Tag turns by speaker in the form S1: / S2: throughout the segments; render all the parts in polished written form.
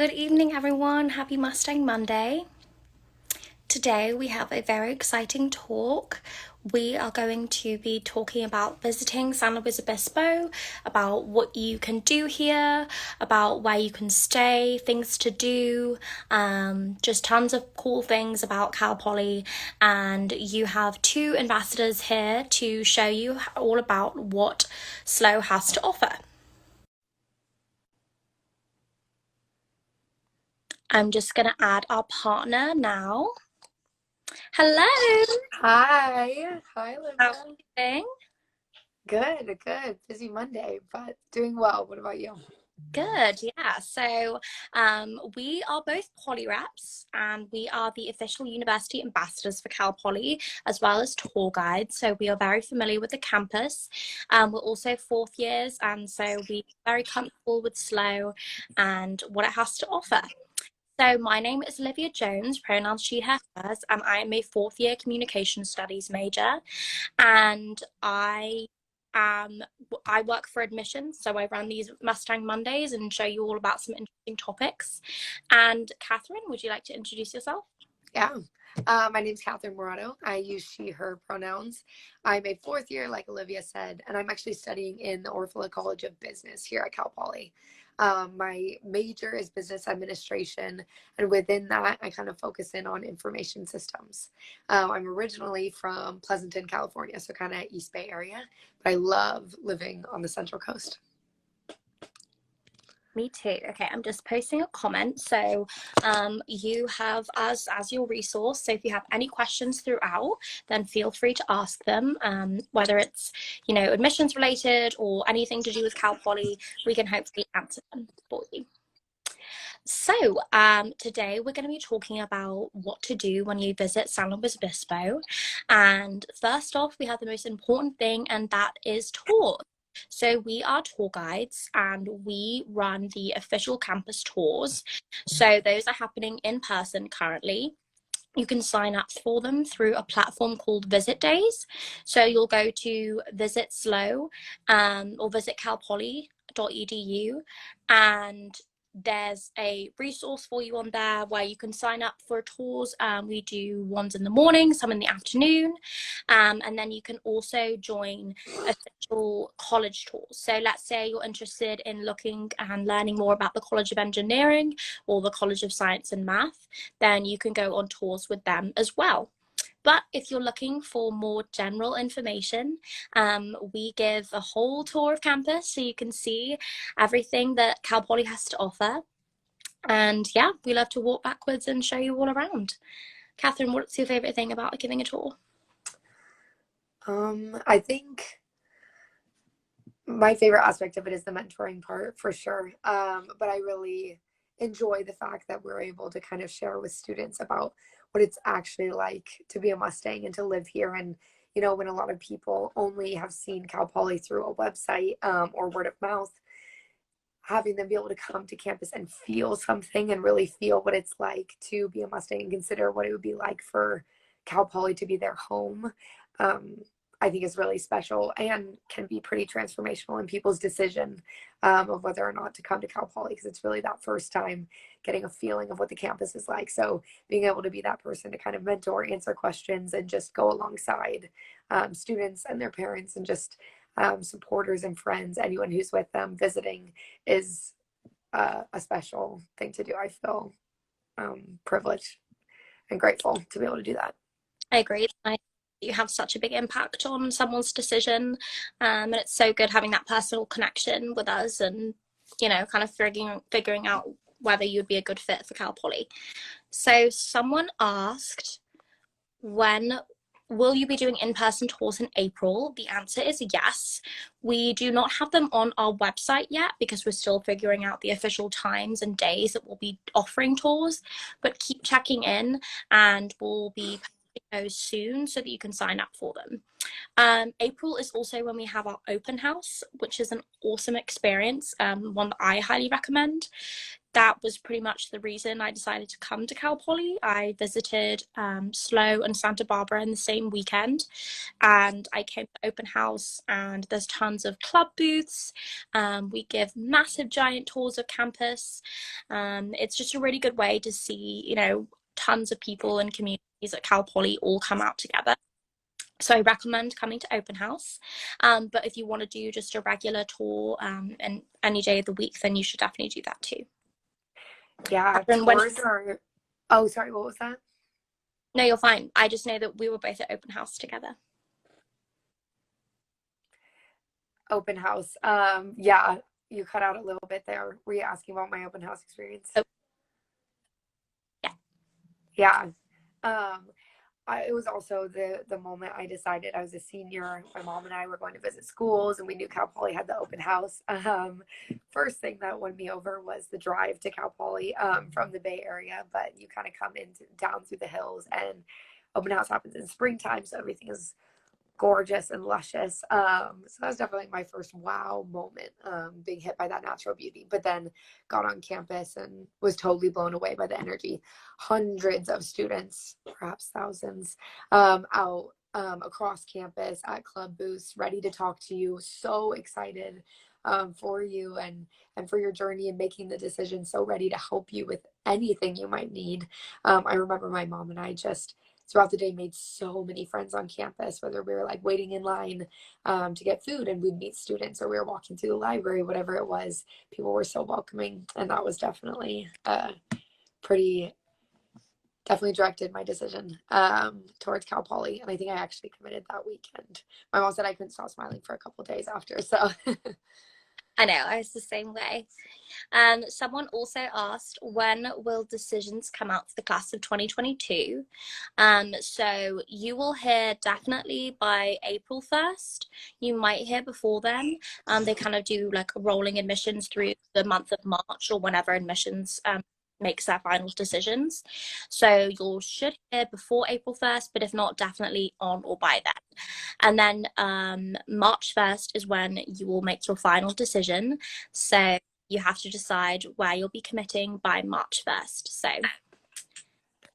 S1: Good evening, everyone. Happy Mustang Monday. Today we have a very exciting talk. We are going to be talking about visiting San Luis Obispo, about what you can do here, about where you can stay, things to do, just tons of cool things about Cal Poly. And you have two ambassadors here to show you all about what SLO has to offer. I'm just going to add our partner now. Hello.
S2: Hi. Hi,
S1: How are
S2: Olivia.
S1: you doing?
S2: Good. Busy Monday, but doing well. What about you?
S1: Good, yeah. We are both Poly reps and we are the official university ambassadors for Cal Poly as well as tour guides. So we are very familiar with the campus. We're also fourth years, and so we're very comfortable with SLO and what it has to offer. So my name is Olivia Jones, pronouns she, her, hers, and I am a fourth year communication studies major. And I work for admissions, so I run these Mustang Mondays and show you all about some interesting topics. And Catherine, would you like to introduce yourself?
S2: Yeah. My name's Catherine Morato. I use she, her pronouns. I'm a fourth year, like Olivia said, and I'm actually studying in the Orfila College of Business here at Cal Poly. My major is business administration, and within that, I kind of focus in on information systems. I'm originally from Pleasanton, California, so kind of East Bay area, but I love living on the Central Coast.
S1: Me too. Okay, I'm just posting a comment. So you have us as your resource. So if you have any questions throughout, then feel free to ask them, whether it's, admissions related or anything to do with Cal Poly, we can hopefully answer them for you. So today we're going to be talking about what to do when you visit San Luis Obispo. And first off, we have the most important thing, and that is tours. So we are tour guides and we run the official campus tours. So those are happening in person currently. You can sign up for them through a platform called Visit Days. So you'll go to Visit SLO or visit calpoly.edu, and there's a resource for you on there where you can sign up for tours. We do ones in the morning, some in the afternoon, and then you can also join official college tours. So let's say you're interested in looking and learning more about the College of Engineering or the College of Science and Math, then you can go on tours with them as well. But if you're looking for more general information, we give a whole tour of campus so you can see everything that Cal Poly has to offer. And yeah, we love to walk backwards and show you all around. Catherine, what's your favorite thing about giving a tour?
S2: I think my favorite aspect of it is the mentoring part for sure. But I really enjoy the fact that we're able to kind of share with students about what it's actually like to be a Mustang and to live here. And, when a lot of people only have seen Cal Poly through a website or word of mouth, having them be able to come to campus and feel something and really feel what it's like to be a Mustang and consider what it would be like for Cal Poly to be their home. I think is really special and can be pretty transformational in people's decision of whether or not to come to Cal Poly, because it's really that first time getting a feeling of what the campus is like. So being able to be that person to kind of mentor, answer questions, and just go alongside students and their parents and just supporters and friends, anyone who's with them visiting, is a special thing to do. I feel privileged and grateful to be able to do that.
S1: I agree. You have such a big impact on someone's decision, and it's so good having that personal connection with us and kind of figuring out whether you'd be a good fit for Cal Poly. So someone asked, when will you be doing in-person tours in April? The answer is yes. We do not have them on our website yet because we're still figuring out the official times and days that we'll be offering tours, but keep checking in and we'll be those soon so that you can sign up for them. April is also when we have our open house, which is an awesome experience, one that I highly recommend. that was pretty much the reason I decided to come to Cal Poly. I visited SLO and Santa Barbara in the same weekend, and I came to open house, and there's tons of club booths. We give massive giant tours of campus. It's just a really good way to see, you know, tons of people and communities at Cal Poly all come out together. So I recommend coming to open house. But if you want to do just a regular tour and any day of the week, then you should definitely do that too.
S2: Yeah, tours are. Oh, sorry, what was that?
S1: No, you're fine. I just know that we were both at open house together.
S2: Open house. Yeah, you cut out a little bit there. Were you asking about my open house experience?
S1: Oh, yeah.
S2: Yeah. It was also the moment I decided I was a senior. My mom and I were going to visit schools, and we knew Cal Poly had the open house. First thing that won me over was the drive to Cal Poly from the Bay Area, but you kind of come down through the hills, and open house happens in springtime, so everything is gorgeous and luscious. So that was definitely my first wow moment, being hit by that natural beauty. But then got on campus and was totally blown away by the energy. Hundreds of students, perhaps thousands, out across campus at club booths, ready to talk to you. So excited for you and for your journey and making the decision. So ready to help you with anything you might need. I remember my mom and I just throughout the day made so many friends on campus, whether we were like waiting in line to get food and we'd meet students, or we were walking through the library, whatever it was. People were so welcoming, and that was definitely definitely directed my decision towards Cal Poly. And I think I actually committed that weekend. My mom said I couldn't stop smiling for a couple of days after, so
S1: I know, I was the same way. Someone also asked, when will decisions come out for the class of 2022? So you will hear definitely by April 1st. You might hear before then. They kind of do like rolling admissions through the month of March, or whenever admissions makes their final decisions. So you should hear before April 1st, but if not, definitely on or by then. And then March 1st is when you will make your final decision. So you have to decide where you'll be committing by March 1st. So,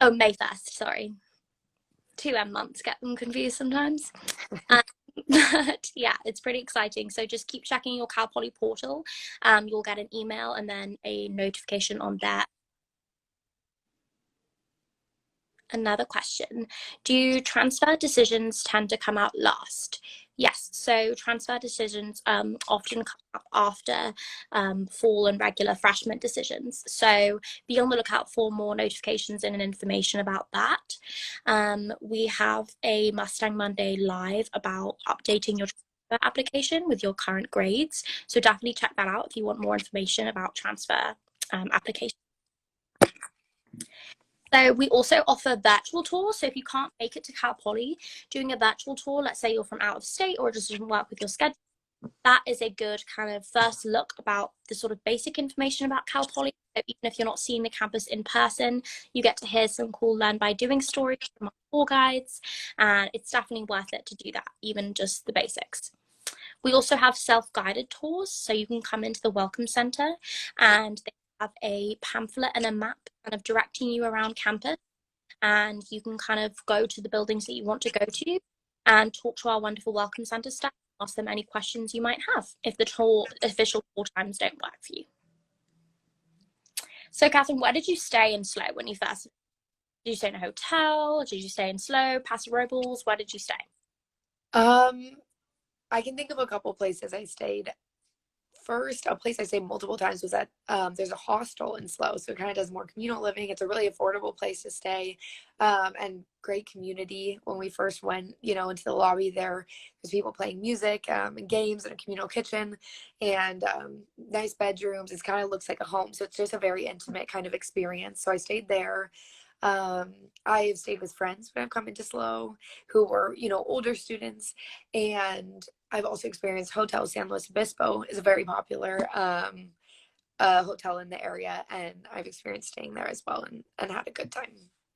S1: oh, May 1st, sorry. 2M months, get them confused sometimes. But yeah, it's pretty exciting. So just keep checking your Cal Poly portal. You'll get an email and then a notification on there. Another question, do transfer decisions tend to come out last? Yes, so transfer decisions often come up after fall and regular freshman decisions. So be on the lookout for more notifications and information about that. We have a Mustang Monday live about updating your transfer application with your current grades. So definitely check that out if you want more information about transfer application. So we also offer virtual tours. So if you can't make it to Cal Poly, doing a virtual tour, let's say you're from out of state or it just doesn't work with your schedule, that is a good kind of first look about the sort of basic information about Cal Poly. So even if you're not seeing the campus in person, you get to hear some cool learn by doing stories from our tour guides, and it's definitely worth it to do that, even just the basics. We also have self-guided tours, so you can come into the Welcome Center and they have a pamphlet and a map kind of directing you around campus, and you can kind of go to the buildings that you want to go to and talk to our wonderful Welcome Center staff, ask them any questions you might have if the official tour times don't work for you. So Catherine, where did you stay in SLO when you first, did you stay in a hotel? Did you stay in SLO, Paso Robles? Where did you stay?
S2: I can think of a couple places I stayed. First, a place I stayed multiple times was at there's a hostel in SLO, so it kind of does more communal living. It's a really affordable place to stay, and great community. When we first went, into the lobby, there's people playing music and games, and a communal kitchen, and nice bedrooms. It kind of looks like a home, so it's just a very intimate kind of experience. So I stayed there. I've stayed with friends when I've come into SLO who were, older students, and I've also experienced Hotel San Luis Obispo is a very popular hotel in the area, and I've experienced staying there as well and had a good time.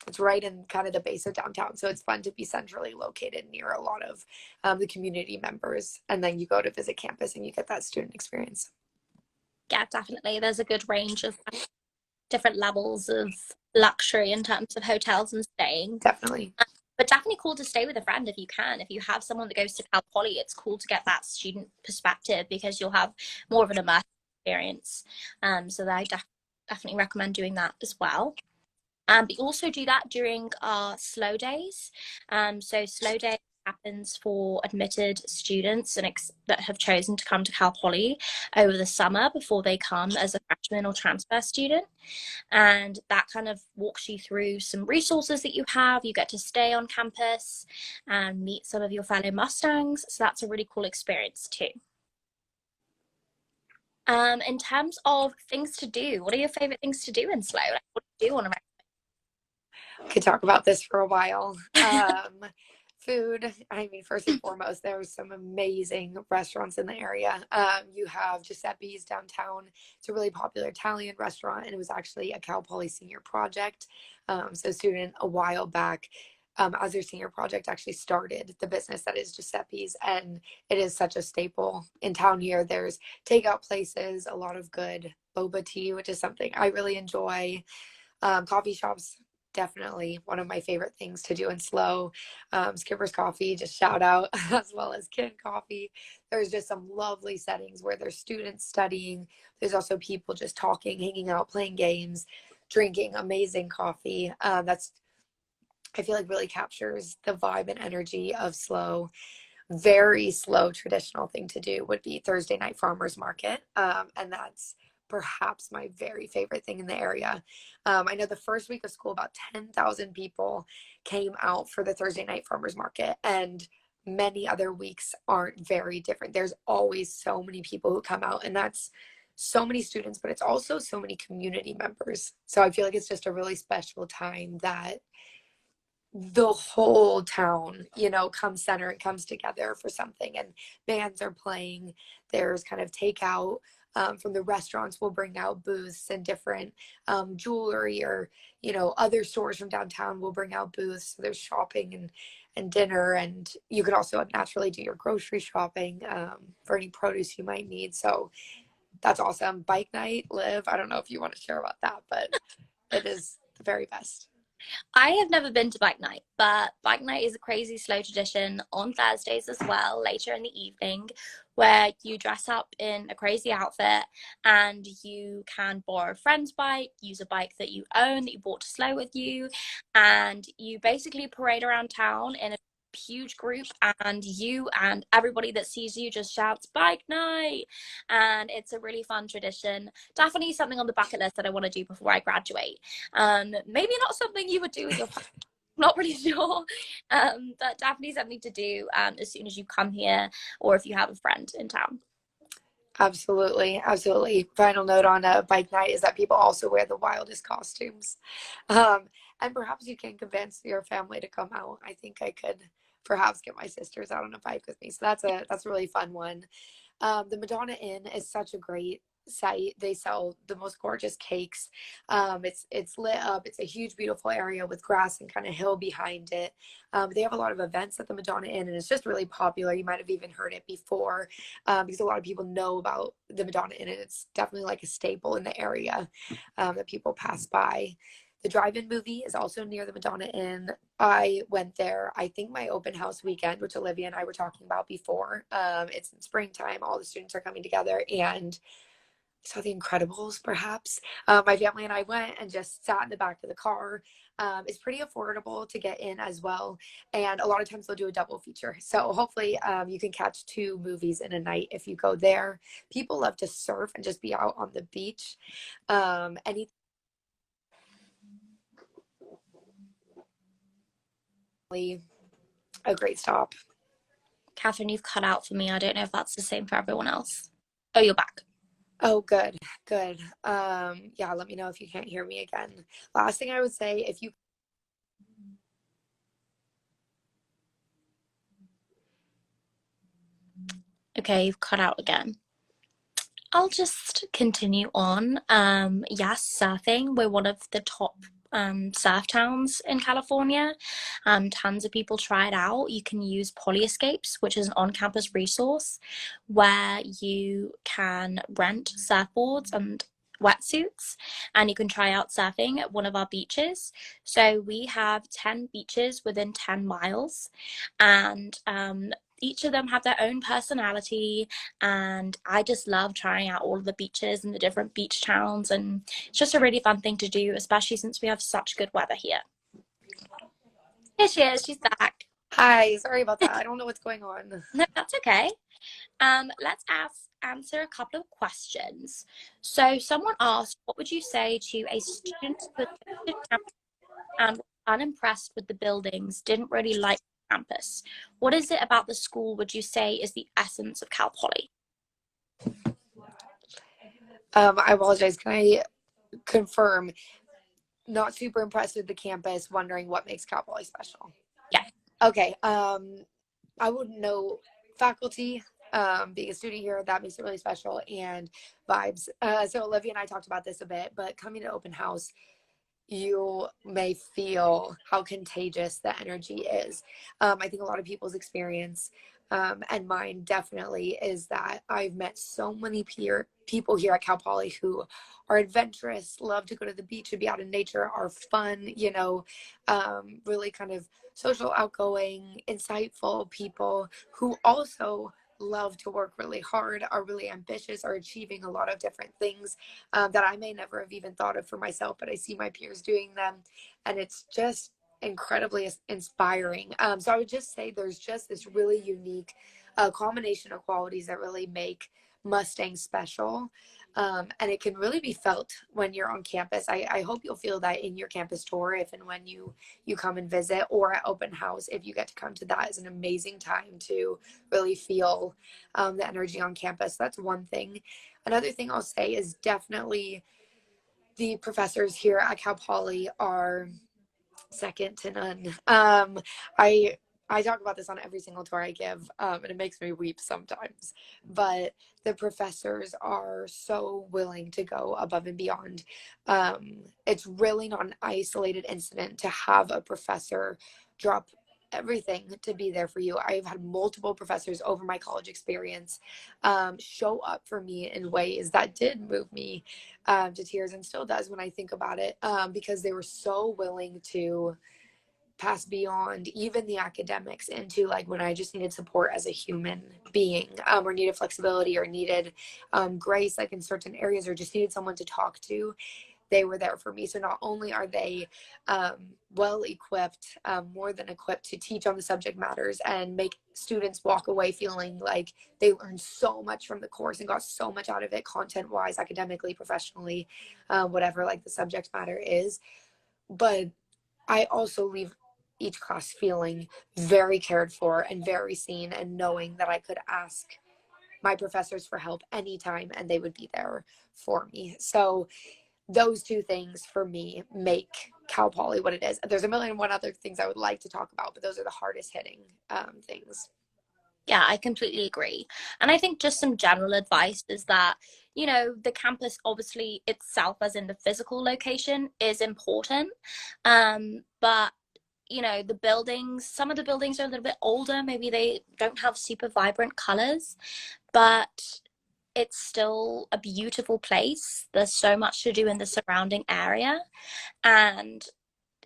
S2: It's right in kind of the base of downtown, so it's fun to be centrally located near a lot of the community members, and then you go to visit campus and you get that student experience.
S1: Yeah, definitely. There's a good range of different levels of luxury in terms of hotels and staying.
S2: Definitely.
S1: But definitely cool to stay with a friend if you can. If you have someone that goes to Cal Poly, it's cool to get that student perspective because you'll have more of an immersive experience. So I definitely recommend doing that as well. But also do that during our slow days. So slow day happens for admitted students and that have chosen to come to Cal Poly over the summer before they come as a freshman or transfer student. And that kind of walks you through some resources that you have. You get to stay on campus and meet some of your fellow Mustangs. So that's a really cool experience too. In terms of things to do, what are your favorite things to do in SLO? Like, what do you do on a
S2: Could talk about this for a while. Food, I mean, first and foremost, there's some amazing restaurants in the area. You have Giuseppe's downtown. It's a really popular Italian restaurant, and it was actually a Cal Poly senior project. So a student a while back, as their senior project, actually started the business that is Giuseppe's, and it is such a staple in town here. There's takeout places, a lot of good boba tea, which is something I really enjoy. Coffee shops, definitely one of my favorite things to do in SLO. Skipper's Coffee, just shout out, as well as Kin Coffee. There's just some lovely settings where there's students studying. There's also people just talking, hanging out, playing games, drinking amazing coffee. That's, I feel like, really captures the vibe and energy of SLO. Very slow traditional thing to do would be Thursday night farmers market, and that's perhaps my very favorite thing in the area. I know the first week of school, about 10,000 people came out for the Thursday night farmers market, and many other weeks aren't very different. There's always so many people who come out, and that's so many students, but it's also so many community members. So I feel like it's just a really special time that the whole town, comes center and comes together for something, and bands are playing. There's kind of takeout from the restaurants will bring out booths, and different jewelry or other stores from downtown will bring out booths. So there's shopping and dinner, and you can also naturally do your grocery shopping for any produce you might need. So that's awesome. Bike night, Liv, I don't know if you want to share about that, but it is the very best.
S1: I have never been to bike night, but bike night is a crazy SLO tradition on Thursdays as well, later in the evening, where you dress up in a crazy outfit and you can borrow a friend's bike, use a bike that you own that you brought to SLO with you, and you basically parade around town in a huge group, and you and everybody that sees you just shouts bike night, and it's a really fun tradition. Definitely something on the bucket list that I want to do before I graduate. Maybe not something you would do with your not really sure, but definitely something to do as soon as you come here, or if you have a friend in town.
S2: Absolutely, absolutely. Final note on a bike night is that people also wear the wildest costumes. And perhaps you can convince your family to come out. I think I could perhaps get my sisters out on a bike with me. So that's a really fun one. The Madonna Inn is such a great site. They sell the most gorgeous cakes. It's lit up. It's a huge, beautiful area with grass and kind of hill behind it. They have a lot of events at the Madonna Inn, and it's just really popular. You might have even heard it before, because a lot of people know about the Madonna Inn, and it's definitely like a staple in the area that people pass by. The drive-in movie is also near the Madonna Inn. I went there, I think, my open house weekend, which Olivia and I were talking about before. It's in springtime. All the students are coming together, and saw The Incredibles, perhaps. My family and I went and just sat in the back of the car. It's pretty affordable to get in as well. And a lot of times they'll do a double feature. So hopefully you can catch 2 movies in a night if you go there. People love to surf and just be out on the beach. Anything. A great stop.
S1: Catherine, you've cut out for me. I don't know if that's the same for everyone else. Oh, you're back.
S2: Oh, good. Yeah, let me know if you can't hear me again. Last thing I would say, if you
S1: Okay, you've cut out again. I'll just continue on. Yes, surfing. We're one of the top surf towns in California. Tons of people try it out. You can use Polyescapes, which is an on-campus resource where you can rent surfboards and wetsuits, and you can try out surfing at one of our beaches. So we have 10 beaches within 10 miles, and each of them have their own personality, and I just love trying out all of the beaches and the different beach towns, and it's just a really fun thing to do, especially since we have such good weather here. Here she is, she's back.
S2: Hi, sorry about that. I don't know what's going on.
S1: No, that's okay. Let's answer a couple of questions. So someone asked, what would you say to a student who attended campus and was unimpressed with the buildings, didn't really like campus? What is it about the school would you say is the essence of Cal Poly?
S2: I apologize. Can I confirm? Not super impressed with the campus, wondering what makes Cal Poly special.
S1: Yeah.
S2: Okay. I wouldn't know faculty. Being a student here, that makes it really special, and vibes. So Olivia and I talked about this a bit, but coming to open house, you may feel how contagious the energy is. I think a lot of people's experience, and mine definitely, is that I've met so many people here at Cal Poly who are adventurous, love to go to the beach and be out in nature, are fun, really kind of social, outgoing, insightful people who also love to work really hard, are really ambitious, are achieving a lot of different things that I may never have even thought of for myself, but I see my peers doing them, and it's just incredibly inspiring. So I would just say there's just this really unique combination of qualities that really make Mustang special. And it can really be felt when you're on campus. I hope you'll feel that in your campus tour, if and when you come and visit, or at open house, if you get to come to that. Is an amazing time to really feel the energy on campus. That's one thing. Another thing I'll say is definitely the professors here at Cal Poly are second to none. I talk about this on every single tour I give, and it makes me weep sometimes. But the professors are so willing to go above and beyond. It's really not an isolated incident to have a professor drop everything to be there for you. I've had multiple professors over my college experience show up for me in ways that did move me to tears, and still does when I think about it, because they were so willing to pass beyond even the academics into like when I just needed support as a human being, or needed flexibility, or needed grace, like in certain areas, or just needed someone to talk to. They were there for me. So not only are they well equipped, more than equipped to teach on the subject matters and make students walk away feeling like they learned so much from the course and got so much out of it, content wise, academically, professionally, whatever like the subject matter is. But I also leave each class feeling very cared for and very seen, and knowing that I could ask my professors for help anytime and they would be there for me. So those two things for me make Cal Poly what it is. There's a million and one other things I would like to talk about, but those are the hardest hitting things.
S1: Yeah, I completely agree. And I think just some general advice is that, the campus obviously itself, as in the physical location, is important. But the buildings, some of the buildings are a little bit older. Maybe they don't have super vibrant colors, but it's still a beautiful place. There's so much to do in the surrounding area, and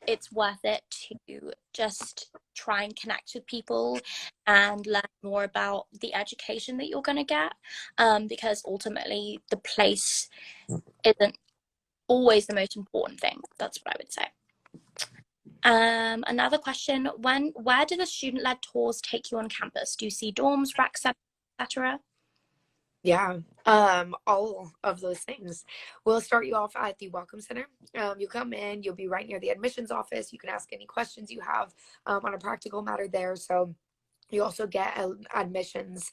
S1: it's worth it to just try and connect with people and learn more about the education that you're going to get, because ultimately the place isn't always the most important thing. That's what I would say. Another question, where do the student-led tours take you on campus? Do you see dorms, rec centers, etc.?
S2: Yeah, all of those things. We'll start you off at the Welcome Center. You come in, you'll be right near the admissions office. You can ask any questions you have on a practical matter there. So you also get an admissions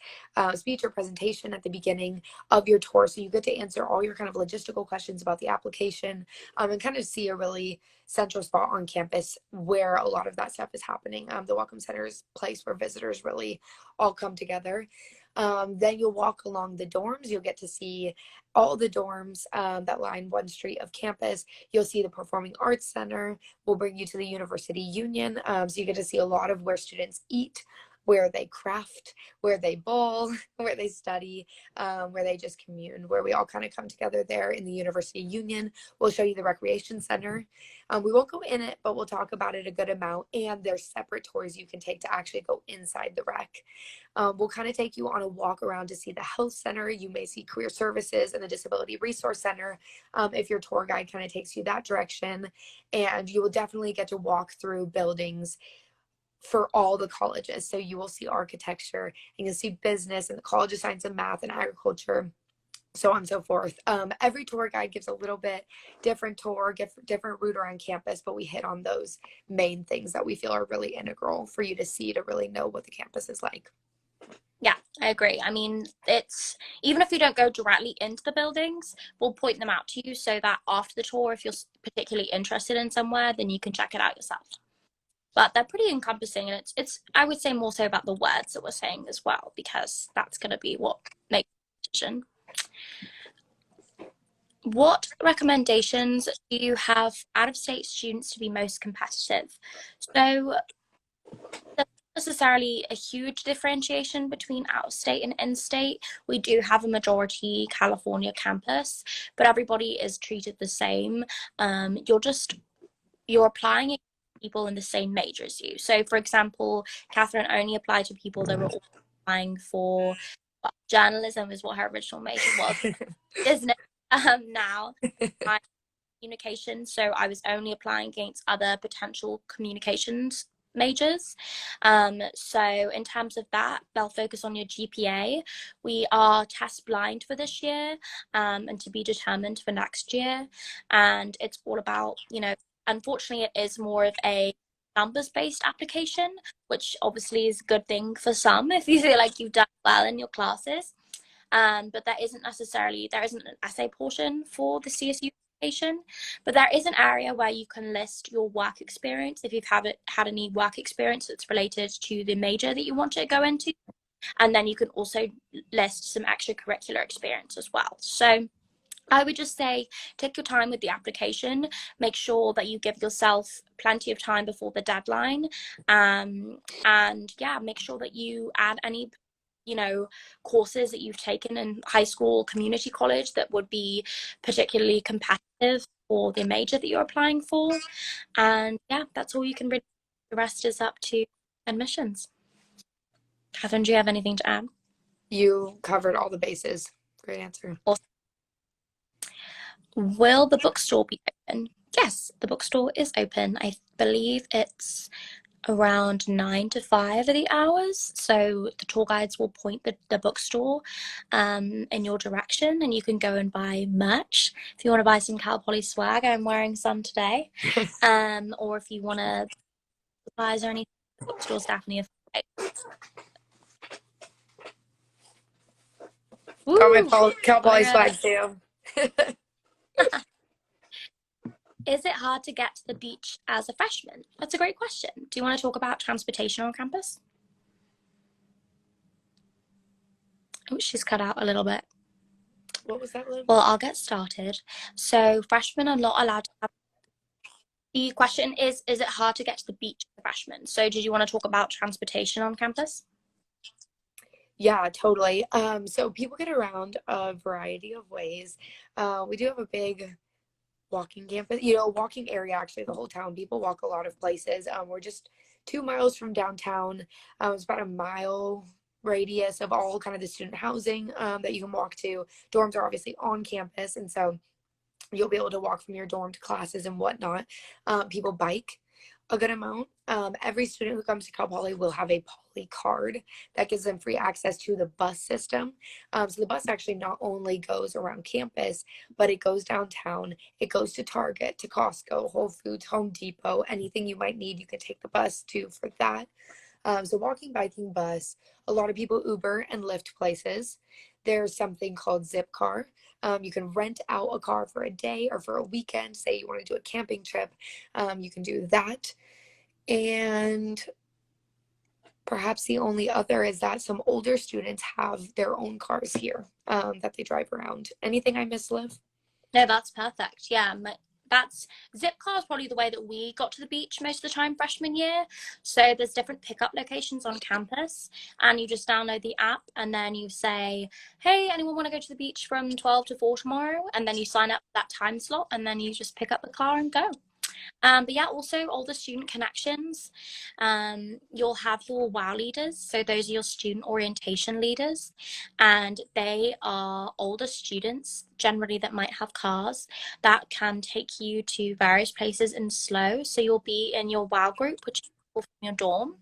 S2: speech or presentation at the beginning of your tour. So you get to answer all your kind of logistical questions about the application, and kind of see a really central spot on campus where a lot of that stuff is happening. The Welcome Center is a place where visitors really all come together. Then you'll walk along the dorms. You'll get to see all the dorms that line one street of campus. You'll see the Performing Arts Center. We'll bring you to the University Union. So you get to see a lot of where students eat, where they craft, where they bowl, where they study, where they just commune, where we all kind of come together there in the University Union. We'll show you the recreation center. We won't go in it, but we'll talk about it a good amount. And there's separate tours you can take to actually go inside the rec. We'll kind of take you on a walk around to see the health center. You may see career services and the disability resource center if your tour guide kind of takes you that direction. And you will definitely get to walk through buildings for all the colleges. So you will see architecture, and you'll see business and the College of Science and Math and Agriculture, so on and so forth. Every tour guide gives a little bit different tour, different route around campus, but we hit on those main things that we feel are really integral for you to see to really know what the campus is like.
S1: Yeah, I agree. I mean, it's even if you don't go directly into the buildings, we'll point them out to you so that after the tour, if you're particularly interested in somewhere, then you can check it out yourself. But they're pretty encompassing, and it's I would say more so about the words that we're saying as well, because that's going to be what makes the decision. What recommendations do you have out-of-state students to be most competitive? So there's not necessarily a huge differentiation between out-of-state and in-state. We do have a majority California campus, but everybody is treated the same. You're applying people in the same major as you. So for example, Catherine only applied to people that were all applying for journalism is what her original major was, isn't it? Now I'm communication, so I was only applying against other potential communications majors. So in terms of that, they'll focus on your GPA. We are test blind for this year, and to be determined for next year. And it's all about, unfortunately, it is more of a numbers-based application, which obviously is a good thing for some if you feel like you've done well in your classes. But there isn't an essay portion for the CSU application, but there is an area where you can list your work experience if you've had any work experience that's related to the major that you want to go into. And then you can also list some extracurricular experience as well. So I would just say take your time with the application, make sure that you give yourself plenty of time before the deadline, and yeah, make sure that you add any courses that you've taken in high school, community college that would be particularly competitive for the major that you're applying for. And yeah, that's all you can really do. The rest is up to admissions. Catherine, do you have anything to add?
S2: You covered all the bases. Great answer.
S1: Awesome. Will the bookstore be open? Yes, the bookstore is open. I believe it's around 9 to 5 are the hours. So the tour guides will point the bookstore in your direction, and you can go and buy merch. If you want to buy some Cal Poly swag, I'm wearing some today. Or if you want to supplies or anything, the bookstore's definitely a
S2: Got my Cal Poly swag too.
S1: Is it hard to get to the beach as a freshman? That's a great question. Do you want to talk about transportation on campus? Oh, she's cut out a little bit.
S2: What was that, Liv?
S1: Well, I'll get started. So freshmen are not allowed to have... The question is it hard to get to the beach as a freshman? So did you want to talk about transportation on campus?
S2: Yeah, totally. So people get around a variety of ways. We do have a big walking campus, walking area, actually, the whole town. People walk a lot of places. We're just 2 miles from downtown. It's about a mile radius of all kind of the student housing that you can walk to. Dorms are obviously on campus, and so you'll be able to walk from your dorm to classes and whatnot. People bike a good amount. Every student who comes to Cal Poly will have a Poly card that gives them free access to the bus system. So the bus actually not only goes around campus, but it goes downtown. It goes to Target, to Costco, Whole Foods, Home Depot, anything you might need, you can take the bus to for that. So walking, biking, bus. A lot of people Uber and Lyft places. There's something called Zip Car. You can rent out a car for a day or for a weekend. Say you want to do a camping trip, you can do that. And perhaps the only other is that some older students have their own cars here that they drive around. Anything I missed, Liv?
S1: No, that's perfect. Yeah, that's Zip car is probably the way that we got to the beach most of the time freshman year. So there's different pickup locations on campus, and you just download the app and then you say, hey, anyone want to go to the beach from 12 to 4 tomorrow? And then you sign up for that time slot and then you just pick up the car and go. But yeah, also all the student connections. You'll have your WOW leaders. So those are your student orientation leaders. And they are older students, generally that might have cars, that can take you to various places in SLO. So you'll be in your WOW group, which is from your dorm.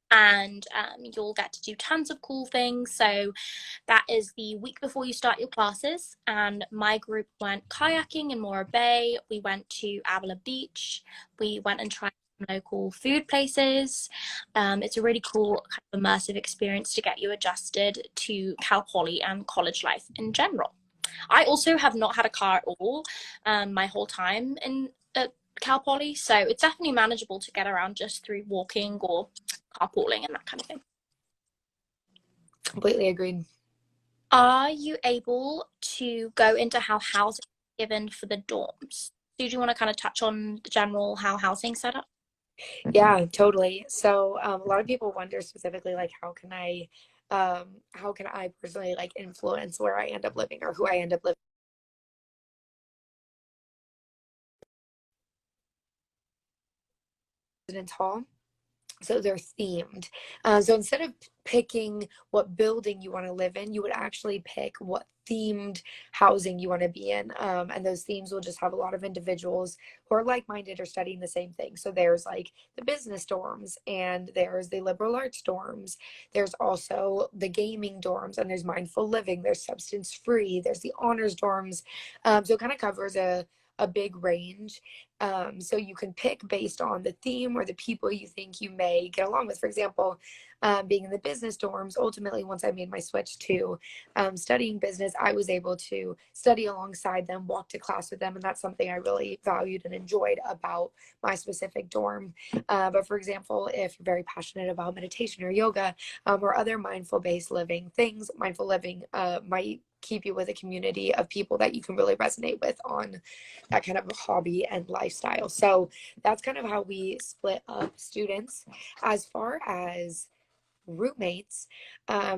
S1: And you'll get to do tons of cool things. So that is the week before you start your classes, and my group went kayaking in Mora Bay. We went to Avila Beach. We went and tried some local food places. It's a really cool kind of immersive experience to get you adjusted to Cal Poly and college life in general. I also have not had a car at all my whole time in Cal Poly, so it's definitely manageable to get around just through walking or carpooling and that kind of thing.
S2: Completely agreed.
S1: Are you able to go into how housing is given for the dorms? Do you want to kind of touch on the general how housing's set up?
S2: Yeah, totally. So a lot of people wonder specifically, like, how can I personally like influence where I end up living or who I end up living in residence hall. So they're themed. So instead of picking what building you want to live in, you would actually pick what themed housing you want to be in. And those themes will just have a lot of individuals who are like-minded or studying the same thing. So there's like the business dorms, and there's the liberal arts dorms. There's also the gaming dorms, and there's mindful living. There's substance free. There's the honors dorms. So it kind of covers a big range. So you can pick based on the theme or the people you think you may get along with. For example, being in the business dorms, ultimately, once I made my switch to studying business, I was able to study alongside them, walk to class with them, and that's something I really valued and enjoyed about my specific dorm. But for example, if you're very passionate about meditation or yoga or other mindful-based living things, mindful living might keep you with a community of people that you can really resonate with on that kind of hobby and lifestyle. So that's kind of how we split up students. As far as roommates,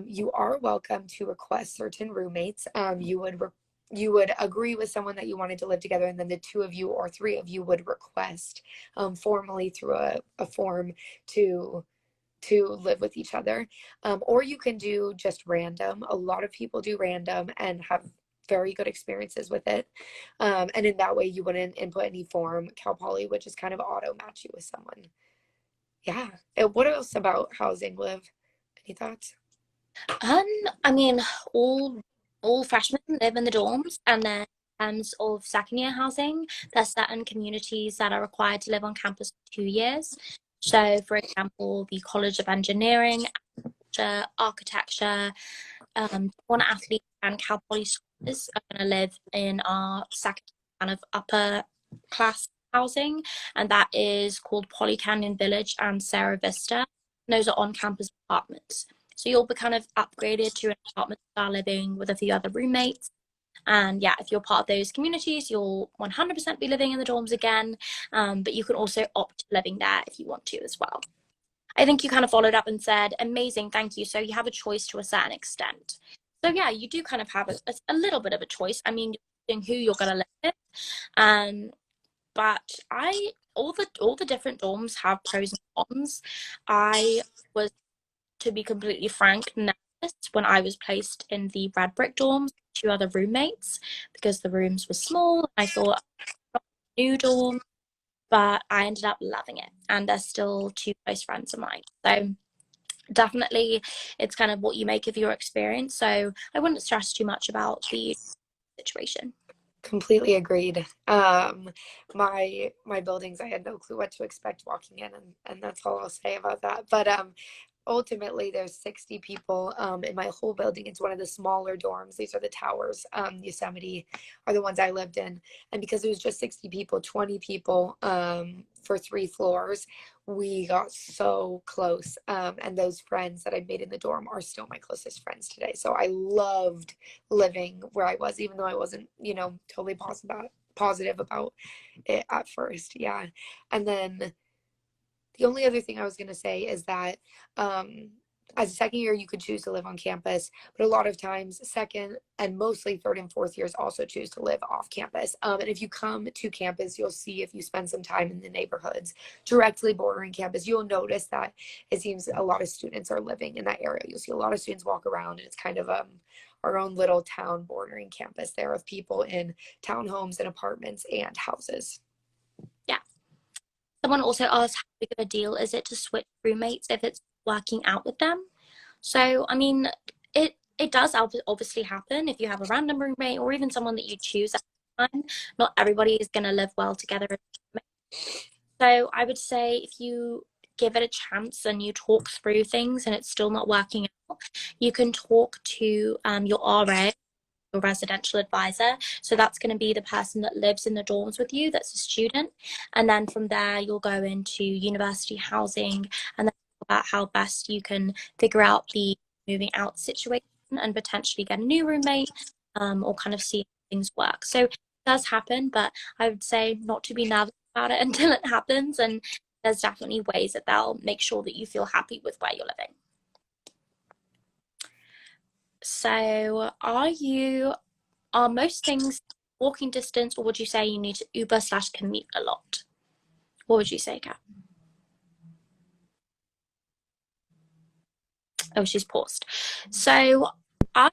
S2: you are welcome to request certain roommates. You would agree with someone that you wanted to live together, and then the two of you or three of you would request formally through a form to live with each other. Or you can do just random. A lot of people do random and have very good experiences with it. And in that way, you wouldn't input any form. Cal Poly would just kind of auto match you with someone. Yeah. And what else about housing, Liv? Any thoughts?
S1: I mean, all freshmen live in the dorms, and then in terms of second year housing, there's certain communities that are required to live on campus for 2 years. So, for example, the College of Engineering, Architecture, one athlete and Cal Poly scholars are going to live in our second kind of upper class housing, and that is called Poly Canyon Village and Sarah Vista. And those are on-campus apartments. So you'll be kind of upgraded to an apartment style living with a few other roommates. And yeah, if you're part of those communities, you'll 100% be living in the dorms again, but you can also opt living there if you want to as well. I think you kind of followed up and said, amazing, thank you. So you have a choice to a certain extent. So yeah, you do kind of have a little bit of a choice. I mean, who you're going to live with. But all the different dorms have pros and cons. I was, to be completely frank, nervous when I was placed in the red brick dorms with two other roommates because the rooms were small. I thought, new dorm, but I ended up loving it, and they're still two close friends of mine. So definitely it's kind of what you make of your experience. So I wouldn't stress too much about the situation.
S2: Completely agreed. My buildings, I had no clue what to expect walking in, and that's all I'll say about that. But ultimately there's 60 people in my whole building. It's one of the smaller dorms. These are the towers. Yosemite are the ones I lived in, and because it was just 60 people, 20 people for 3 floors, we got so close. And those friends that I made in the dorm are still my closest friends today. So I loved living where I was, even though I wasn't, totally positive about it at first. Yeah. And then the only other thing I was going to say is that as a second year, you could choose to live on campus, but a lot of times second and mostly third and fourth years also choose to live off campus. And if you come to campus, you'll see, if you spend some time in the neighborhoods directly bordering campus, you'll notice that it seems a lot of students are living in that area. You'll see a lot of students walk around, and it's kind of our own little town bordering campus there, of people in townhomes and apartments and houses.
S1: Yeah. Someone also asked, how big of a deal is it to switch roommates if it's working out with them? So, I mean, it does obviously happen if you have a random roommate, or even someone that you choose at the time. Not everybody is going to live well together. So I would say, if you give it a chance and you talk through things and it's still not working out, you can talk to your RA, your residential advisor. So that's going to be the person that lives in the dorms with you, that's a student. And then from there, you'll go into university housing, and then about how best you can figure out the moving out situation and potentially get a new roommate, or kind of see how things work. So it does happen, but I would say not to be nervous about it until it happens. And there's definitely ways that they'll make sure that you feel happy with where you're living. So are most things walking distance, or would you say you need to Uber/commute a lot? What would you say, Kat? Oh, she's paused. So I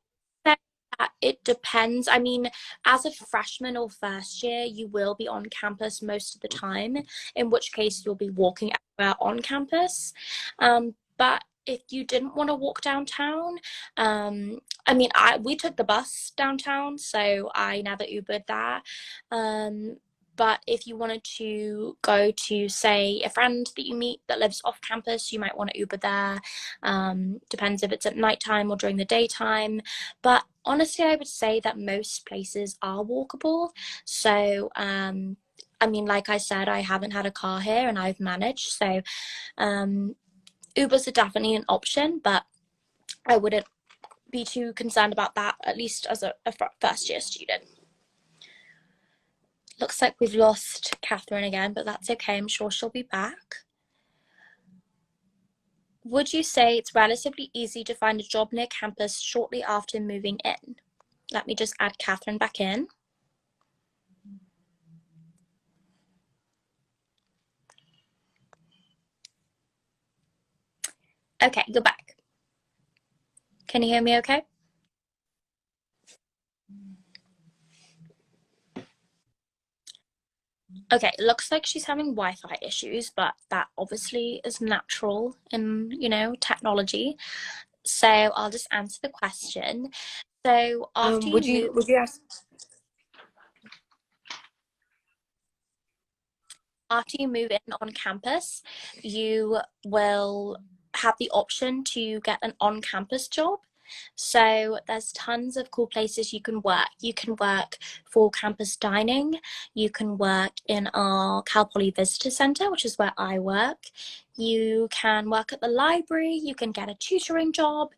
S1: say that it depends. I mean, as a freshman or first year, you will be on campus most of the time, in which case you'll be walking everywhere on campus. But if you didn't want to walk downtown, I mean, we took the bus downtown, so I never Ubered that. But if you wanted to go to, say, a friend that you meet that lives off campus, you might want to Uber there. Depends if it's at nighttime or during the daytime. But honestly, I would say that most places are walkable. So, I mean, like I said, I haven't had a car here and I've managed. So, Ubers are definitely an option, but I wouldn't be too concerned about that, at least as a first year student. Looks like we've lost Catherine again, but that's okay. I'm sure she'll be back. Would you say it's relatively easy to find a job near campus shortly after moving in? Let me just add Catherine back in. Okay, you're back. Can you hear me okay? Okay, it looks like she's having Wi-Fi issues, but that obviously is natural in, technology. So I'll just answer the question. So after
S2: would you ask?
S1: After you move in on campus, you will have the option to get an on-campus job. So there's tons of cool places you can work. You can work for campus dining. You can work in our Cal Poly Visitor Center, which is where I work. You can work at the library. You can get a tutoring job,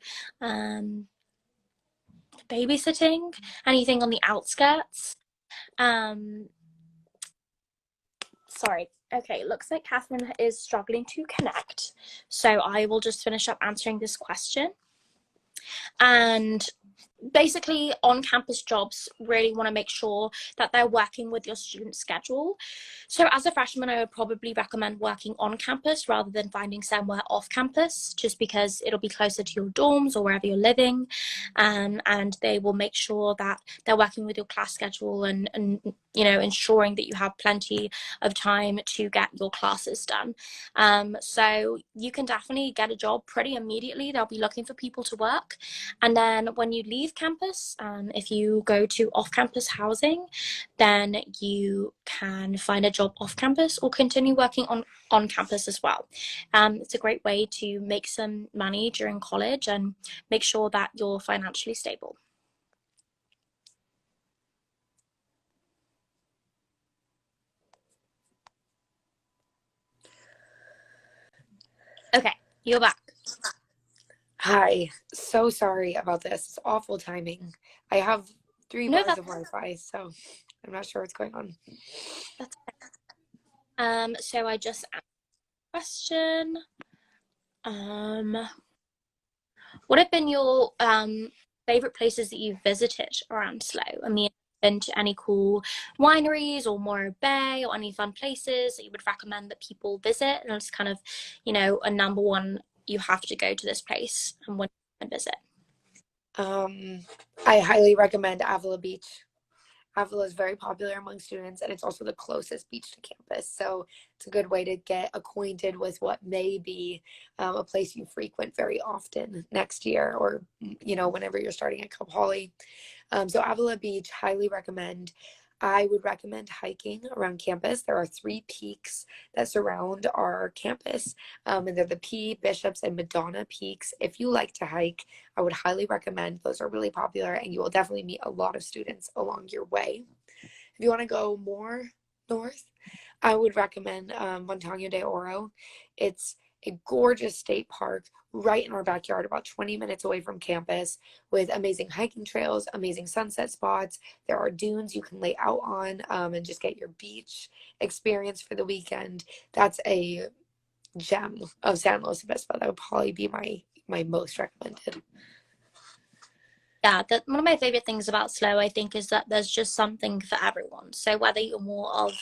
S1: babysitting, anything on the outskirts. Sorry. Okay, looks like Catherine is struggling to connect. So I will just finish up answering this question. And basically, on-campus jobs really want to make sure that they're working with your student schedule. So as a freshman, I would probably recommend working on campus rather than finding somewhere off campus, just because it'll be closer to your dorms or wherever you're living, and they will make sure that they're working with your class schedule and ensuring that you have plenty of time to get your classes done. So you can definitely get a job pretty immediately. They'll be looking for people to work. And then when you leave campus, if you go to off-campus housing, then you can find a job off campus or continue working on campus as well. It's a great way to make some money during college and make sure that you're financially stable. Okay, you're back.
S2: Hi, so sorry about this. It's awful timing. I have 3 bars of Wi-Fi, so I'm not sure what's going on.
S1: That's so I just asked a question. What have been your favorite places that you've visited around Slough? I mean, been to any cool wineries or Morro Bay or any fun places that you would recommend that people visit? And it's kind of, you know, a number one, you have to go to this place and when and visit.
S2: I highly recommend Avila Beach. Avila is very popular among students, and it's also the closest beach to campus. So it's a good way to get acquainted with what may be a place you frequent very often next year, or whenever you're starting at Cal Poly. So Avila Beach, highly recommend. I would recommend hiking around campus. There are 3 peaks that surround our campus, and they're the P, Bishops, and Madonna peaks. If you like to hike, I would highly recommend. Those are really popular, and you will definitely meet a lot of students along your way. If you want to go more north, I would recommend Montaña de Oro. It's a gorgeous state park right in our backyard, about 20 minutes away from campus, with amazing hiking trails, amazing sunset spots. There are dunes you can lay out on and just get your beach experience for the weekend. That's a gem of San Luis Obispo. That would probably be my most recommended.
S1: Yeah, one of my favorite things about Slough, I think, is that there's just something for everyone. So whether you're more of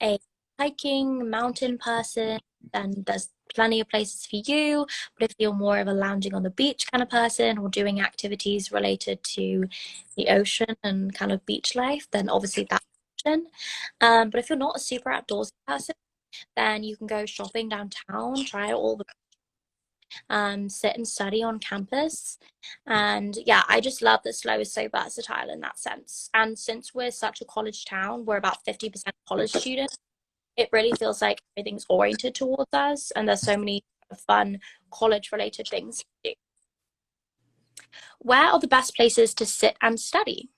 S1: a hiking mountain person, then there's plenty of places for you. But if you're more of a lounging on the beach kind of person or doing activities related to the ocean and kind of beach life, then obviously that's an option. But if you're not a super outdoorsy person, then you can go shopping downtown, try out all the sit and study on campus. And yeah, I just love that Slough is so versatile in that sense. And since we're such a college town, we're about 50% college students, it really feels like everything's oriented towards us. And there's so many fun college related things to do. Where are the best places to sit and study?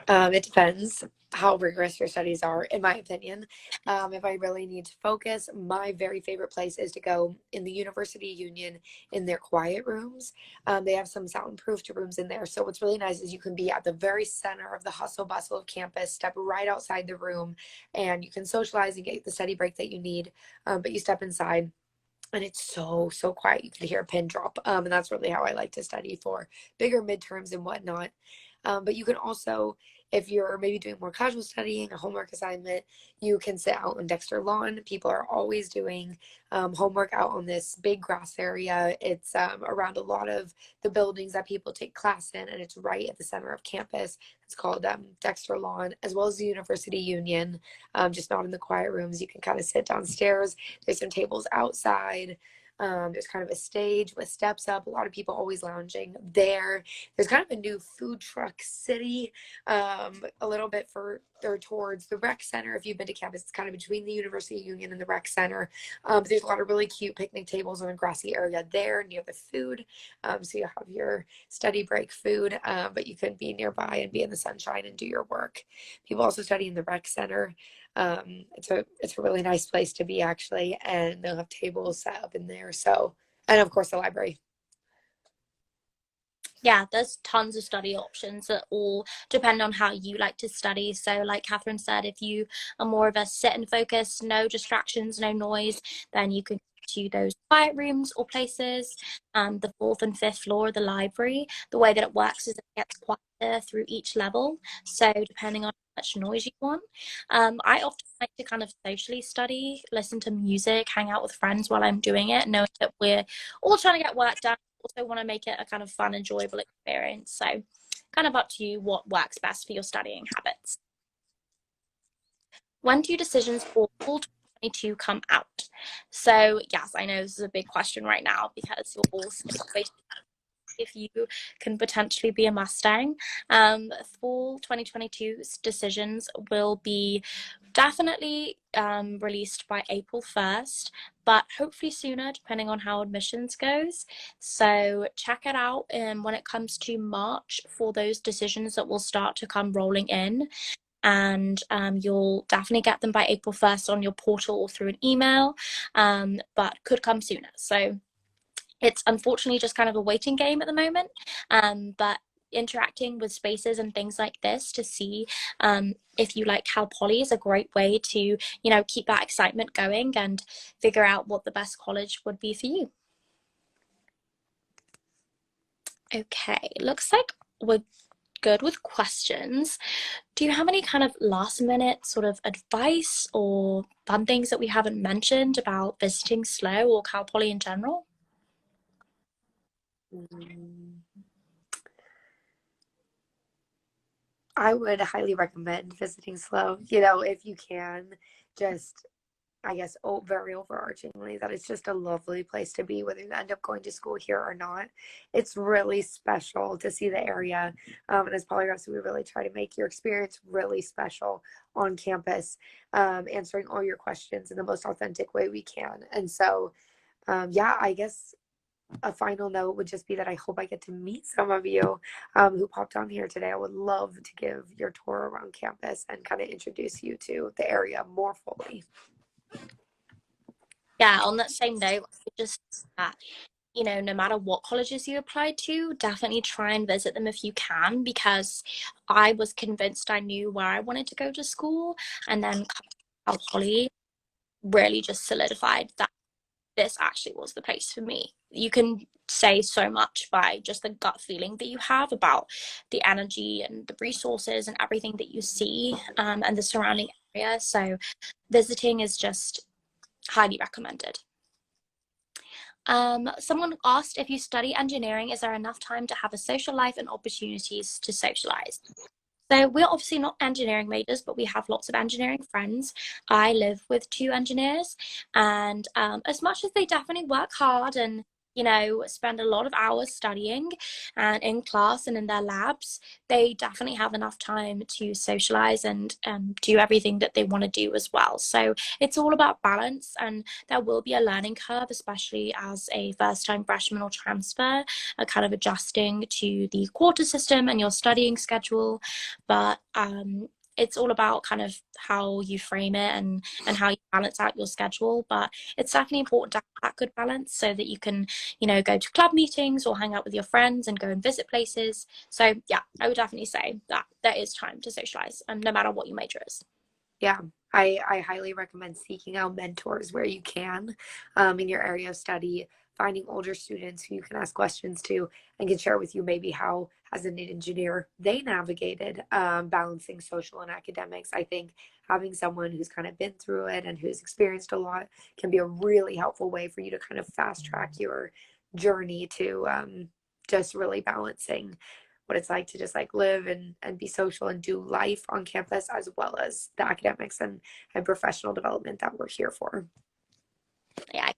S2: It depends how rigorous your studies are, in my opinion. If I really need to focus, my very favorite place is to go in the University Union in their quiet rooms. They have some soundproofed rooms in there. So what's really nice is you can be at the very center of the hustle bustle of campus, step right outside the room, and you can socialize and get the study break that you need. But you step inside, and it's so quiet. You can hear a pin drop. And that's really how I like to study for bigger midterms and whatnot. But you can also, if you're maybe doing more casual studying, a homework assignment, you can sit out on Dexter Lawn. People are always doing homework out on this big grass area. It's around a lot of the buildings that people take class in, and it's right at the center of campus. It's called Dexter Lawn, as well as the University Union, just not in the quiet rooms. You can kind of sit downstairs. There's some tables outside. There's kind of a stage with steps up. A lot of people always lounging there. There's kind of a new food truck city, a little bit further towards the rec center. If you've been to campus, it's kind of between the University Union and the rec center. There's a lot of really cute picnic tables in a grassy area there near the food. So you have your study break food, but you can be nearby and be in the sunshine and do your work. People also study in the rec center. It's a really nice place to be, actually, and they'll have tables set up in there. So, and of course the library.
S1: Yeah, there's tons of study options that all depend on how you like to study. So like Catherine said, if you are more of a sit and focus, no distractions, no noise, then you can go to those quiet rooms or places. The 4th and 5th floor of the library, the way that it works is it gets quieter through each level. So depending on how much noise you want. I often like to kind of socially study, listen to music, hang out with friends while I'm doing it, knowing that we're all trying to get work done. Also want to make it a kind of fun, enjoyable experience. So kind of up to you what works best for your studying habits. When do decisions for fall 2022 come out? So yes, I know this is a big question right now because you're all waiting if you can potentially be a Mustang. Fall 2022's decisions will be definitely released by April 1st, but hopefully sooner depending on how admissions goes. So check it out when it comes to March for those decisions that will start to come rolling in. And you'll definitely get them by April 1st on your portal or through an email, but could come sooner. So it's unfortunately just kind of a waiting game at the moment, but interacting with spaces and things like this to see if you like Cal Poly is a great way to, you know, keep that excitement going and figure out what the best college would be for you. Okay, looks like we're good with questions. Do you have any kind of last minute sort of advice or fun things that we haven't mentioned about visiting SLO or Cal Poly in general?
S2: I would highly recommend visiting SLO. You know, if you can, just I guess very overarchingly that it's just a lovely place to be, whether you end up going to school here or not. It's really special to see the area. And as polygraphs, we really try to make your experience really special on campus, answering all your questions in the most authentic way we can. And so, yeah, I guess a final note would just be that I hope I get to meet some of you who popped on here today. I would love to give your tour around campus and kind of introduce you to the area more fully.
S1: Yeah, on that same note, just that, you know, no matter what colleges you apply to, definitely try and visit them if you can, because I was convinced I knew where I wanted to go to school, and then Cal Poly really just solidified that this actually was the place for me. You can say so much by just the gut feeling that you have about the energy and the resources and everything that you see, and the surrounding area. So visiting is just highly recommended. Someone asked, if you study engineering, is there enough time to have a social life and opportunities to socialize? So we're obviously not engineering majors, but we have lots of engineering friends. I live with 2 engineers, and as much as they definitely work hard and, you know, spend a lot of hours studying and in class and in their labs, they definitely have enough time to socialize and do everything that they want to do as well. So it's all about balance, and there will be a learning curve, especially as a first-time freshman or transfer, kind of adjusting to the quarter system and your studying schedule. But it's all about kind of how you frame it and how you balance out your schedule. But it's definitely important to have that good balance so that you can, you know, go to club meetings or hang out with your friends and go and visit places. So yeah, I would definitely say that there is time to socialize, no matter what your major is.
S2: Yeah, I highly recommend seeking out mentors where you can in your area of study, finding older students who you can ask questions to and can share with you maybe how, as an engineer, they navigated balancing social and academics. I think having someone who's kind of been through it and who's experienced a lot can be a really helpful way for you to kind of fast track your journey to just really balancing what it's like to just like live and be social and do life on campus, as well as the academics and professional development that we're here for.
S1: Yeah.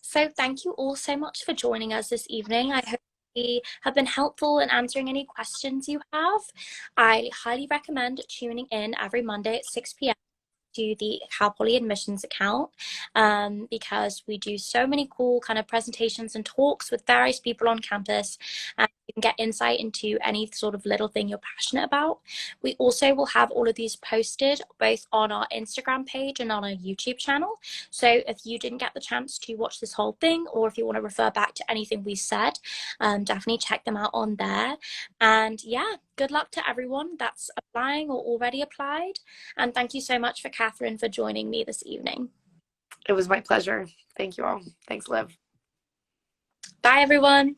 S1: So thank you all so much for joining us this evening. I hope we have been helpful in answering any questions you have. I highly recommend tuning in every Monday at 6 p.m. to the Cal Poly admissions account, because we do so many cool kind of presentations and talks with various people on campus, and you can get insight into any sort of little thing you're passionate about. We also will have all of these posted both on our Instagram page and on our YouTube channel. So if you didn't get the chance to watch this whole thing, or if you want to refer back to anything we said, definitely check them out on there. And yeah, good luck to everyone that's applying or already applied. And thank you so much for Catherine for joining me this evening.
S2: It was my pleasure. Thank you all. Thanks, Liv.
S1: Bye, everyone.